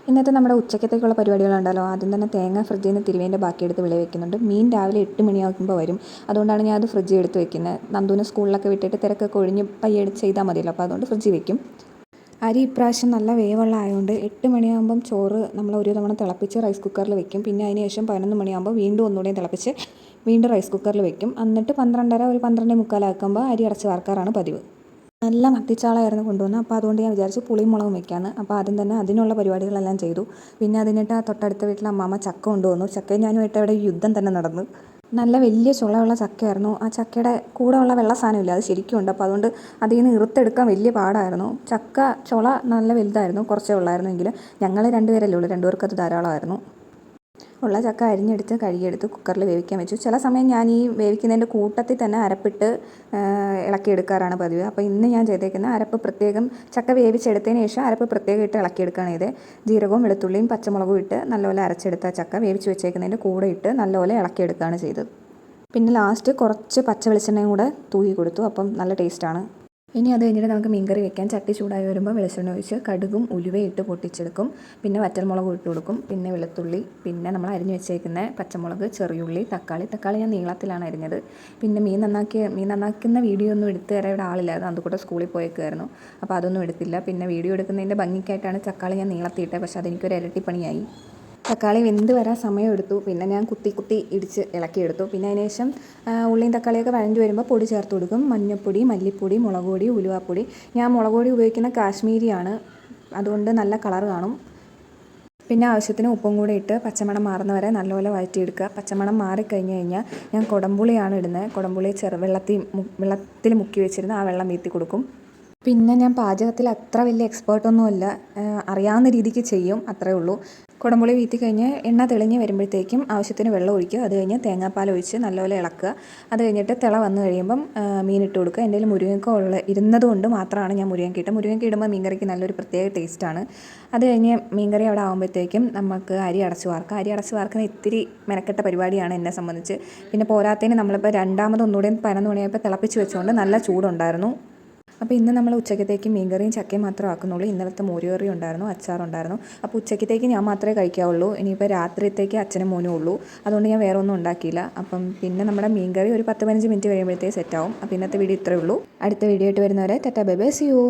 ഇന്നത്തെ നമ്മുടെ ഉച്ചക്കത്തേക്കുള്ള പരിപാടികളുണ്ടല്ലോ. ആദ്യം തന്നെ തേങ്ങ ഫ്രിഡ്ജിൽ നിന്ന് തിരുവേൻ്റെ ബാക്കിയെടുത്ത് വെളിയിൽ വെക്കുന്നുണ്ട്. മീൻ രാവിലെ 8 മണിയാകുമ്പോൾ വരും. അതുകൊണ്ടാണ് ഞാൻ അത് ഫ്രിഡ്ജിൽ എടുത്ത് വെക്കുന്നത്. നന്ദുവിനെ സ്കൂളിലൊക്കെ വിട്ടിട്ട് തിരക്കൊക്കെ ഒഴിഞ്ഞ് പയ്യെ ചെയ്താൽ മതിയല്ലോ. അപ്പോൾ അതുകൊണ്ട് ഫ്രിഡ്ജിൽ വെക്കും. അരി ഇപ്രാവശ്യം നല്ല വേവുള്ള ആയതുകൊണ്ട് 8 മണിയാകുമ്പം ചോറ് നമ്മൾ ഒരു തവണ തിളപ്പിച്ച് റൈസ് കുക്കറിൽ വെക്കും. പിന്നെ അതിന് ശേഷം 11 മണിയാകുമ്പോൾ വീണ്ടും ഒന്നുകൂടെ തിളപ്പിച്ച് വീണ്ടും റൈസ് കുക്കറിൽ വെക്കും. എന്നിട്ട് 12:30 ഒരു 12:45 ആക്കുമ്പോൾ അരി അടച്ച് വാർക്കാറാണ് പതിവ്. നല്ല മത്തിച്ചാളായിരുന്നു കൊണ്ടുവന്നത്. അപ്പോൾ അതുകൊണ്ട് ഞാൻ വിചാരിച്ചു പുളിയും മുളകും വെക്കാമെന്ന്. അപ്പോൾ ആദ്യം തന്നെ അതിനുള്ള പരിപാടികളെല്ലാം ചെയ്തു. പിന്നെ അതിനിട്ട് ആ തൊട്ടടുത്ത വീട്ടിലെ അമ്മാമ്മ ചക്ക കൊണ്ടുവന്നു. ചക്കയും ഞാനുമായിട്ട് അവിടെ യുദ്ധം തന്നെ നടന്നു. നല്ല വലിയ ചുളയുള്ള ചക്കയായിരുന്നു. ആ ചക്കയുടെ കൂടെ ഉള്ള വെള്ള സാധനമില്ല, അത് ശരിക്കും ഉണ്ട്. അപ്പോൾ അതുകൊണ്ട് അതിൽ നിന്ന് ഇറുത്തെടുക്കാൻ വലിയ പാടായിരുന്നു. ചക്ക ചുള നല്ല വലുതായിരുന്നു, കുറച്ചേ ഉള്ളായിരുന്നെങ്കിൽ ഞങ്ങൾ 2 പേരല്ലേ ഉള്ളൂ, 2 പേർക്ക് അത് ധാരാളമായിരുന്നു. ഉള്ള ചക്ക അരിഞ്ഞെടുത്ത് കഴുകിയെടുത്ത് കുക്കറിൽ വേവിക്കാൻ വെച്ചു. ചില സമയം ഞാൻ ഈ വേവിക്കുന്നതിൻ്റെ കൂട്ടത്തിൽ തന്നെ അരപ്പിട്ട് ഇളക്കിയെടുക്കാറാണ് പതിവ്. അപ്പോൾ ഇന്ന് ഞാൻ ചെയ്തേക്കുന്ന അരപ്പ് പ്രത്യേകം ചക്ക വേവിച്ചെടുത്തതിന് ശേഷം അരപ്പ് പ്രത്യേകം ഇട്ട് ഇളക്കിയെടുക്കുകയാണ് ചെയ്തത്. ജീരകവും വെളുത്തുള്ളിയും പച്ചമുളകും ഇട്ട് നല്ലപോലെ അരച്ചെടുത്ത ചക്ക വേവിച്ച് വെച്ചേക്കുന്നതിൻ്റെ കൂടെ ഇട്ട് നല്ലപോലെ ഇളക്കിയെടുക്കുകയാണ് ചെയ്തത്. പിന്നെ ലാസ്റ്റ് കുറച്ച് പച്ച വെളിച്ചെണ്ണയും കൂടെ തൂകി കൊടുത്തു. അപ്പം നല്ല ടേസ്റ്റാണ്. ഇനി അത് കഴിഞ്ഞിട്ട് നമുക്ക് മീൻകറി വെക്കാൻ. ചട്ടി ചൂടായി വരുമ്പോൾ വെളിച്ചെണ്ണ ഒഴിച്ച് കടുകും ഉലുവയും ഇട്ട് പൊട്ടിച്ചെടുക്കും. പിന്നെ വറ്റൽമുളകും ഇട്ട് കൊടുക്കും. പിന്നെ വെളുത്തുള്ളി, പിന്നെ നമ്മൾ അരിഞ്ഞ് വെച്ചേക്കുന്ന പച്ചമുളക്, ചെറിയുള്ളി, തക്കാളി ഞാൻ നീളത്തിലാണ് അരിഞ്ഞത്. പിന്നെ മീൻ നന്നാക്കുന്ന വീഡിയോ ഒന്നും എടുത്ത് തരാൻ ഇവിടെ ആളില്ലായിരുന്നു. അതുകൂടെ സ്കൂളിൽ പോയേക്കുമായിരുന്നു. അപ്പോൾ അതൊന്നും എടുത്തില്ല. പിന്നെ വീഡിയോ എടുക്കുന്നതിൻ്റെ ഭംഗിക്കായിട്ടാണ് തക്കാളി ഞാൻ നീളത്തിയിട്ടത്. പക്ഷേ അതെനിക്കൊരു ഇരട്ടിപ്പണിയായി. തക്കാളി വെന്ത് വരാൻ സമയമെടുത്തു. പിന്നെ ഞാൻ കുത്തി ഇടിച്ച് ഇളക്കിയെടുത്തു. പിന്നെ അതിന് ശേഷം ഉള്ളിയും തക്കാളിയൊക്കെ വഴഞ്ഞു വരുമ്പോൾ പൊടി ചേർത്ത് കൊടുക്കും. മഞ്ഞൾപ്പൊടി, മല്ലിപ്പൊടി, മുളക് പൊടി, ഉലുവാപ്പൊടി. ഞാൻ മുളക് പൊടി ഉപയോഗിക്കുന്ന കാശ്മീരിയാണ്, അതുകൊണ്ട് നല്ല കളർ കാണും. പിന്നെ ആവശ്യത്തിന് ഉപ്പും കൂടെ ഇട്ട് പച്ചമണം മാറുന്ന വരെ നല്ലപോലെ വഴറ്റിയെടുക്കുക. പച്ചമണം മാറിക്കഴിഞ്ഞ് കഴിഞ്ഞാൽ ഞാൻ കുടംപുളിയാണ് ഇടുന്നത്. കുടംപുളി വെള്ളത്തിൽ മുക്കി വെച്ചിരുന്ന് ആ വെള്ളം വീത്തി കൊടുക്കും. പിന്നെ ഞാൻ പാചകത്തിൽ അത്ര വലിയ എക്സ്പേർട്ടൊന്നുമല്ല, അറിയാവുന്ന രീതിക്ക് ചെയ്യും, അത്രേ ഉള്ളൂ. കുടംപുളി വീത്തി കഴിഞ്ഞ് എണ്ണ തെളിഞ്ഞ് വരുമ്പോഴത്തേക്കും ആവശ്യത്തിന് വെള്ളം ഒഴിക്കുക. അത് കഴിഞ്ഞ് തേങ്ങാപ്പാൽ ഒഴിച്ച് നല്ലപോലെ ഇളക്കുക. അത് കഴിഞ്ഞിട്ട് തിള വന്നു കഴിയുമ്പം മീനിട്ട് കൊടുക്കുക. എൻ്റെ കയ്യിൽ മുരിങ്ങക്ക ഇരുന്നതുകൊണ്ട് മാത്രമാണ് ഞാൻ മുരിങ്ങക്ക ഇടുമ്പോൾ മീൻകറിക്ക് നല്ലൊരു പ്രത്യേക ടേസ്റ്റാണ്. അത് കഴിഞ്ഞ് മീൻകറി അവിടെ ആകുമ്പോഴത്തേക്കും നമുക്ക് അരി അടച്ച് വാർക്കുക. അരി അടച്ച് വാർക്കുന്ന ഇത്തിരി മെനക്കെട്ട പരിപാടിയാണ് എന്നെ സംബന്ധിച്ച്. പിന്നെ പോരാത്തതിന് നമ്മളിപ്പോൾ രണ്ടാമത് ഒന്നുകൂടെയും 11 മണിയായപ്പോൾ തിളപ്പിച്ച് വെച്ചുകൊണ്ട് നല്ല ചൂടുണ്ടായിരുന്നു. അപ്പോൾ ഇന്ന് നമ്മൾ ഉച്ചക്കത്തേക്ക് മീൻകറിയും ചക്കയും മാത്രമേ ആക്കുന്നുള്ളൂ. ഇന്നലത്തെ മോരുകറി ഉണ്ടായിരുന്നു, അച്ചാറുണ്ടായിരുന്നു. അപ്പോൾ ഉച്ചക്കത്തേക്ക് ഞാൻ മാത്രമേ കഴിക്കാവുള്ളൂ. ഇനിയിപ്പോൾ രാത്രിയത്തേക്ക് അച്ഛനും മോനും ഉള്ളൂ. അതുകൊണ്ട് ഞാൻ വേറെ ഒന്നും ഉണ്ടാക്കിയില്ല. അപ്പം പിന്നെ നമ്മുടെ മീൻകറി ഒരു 10-15 മിനിറ്റ് കഴിയുമ്പോഴത്തേക്ക് സെറ്റാവും. അപ്പോൾ ഇന്നത്തെ വീഡിയോ ഇത്രയേ ഉള്ളൂ. അടുത്ത വീഡിയോ ആയിട്ട് വരുന്നവരെ tata bye bye, see U.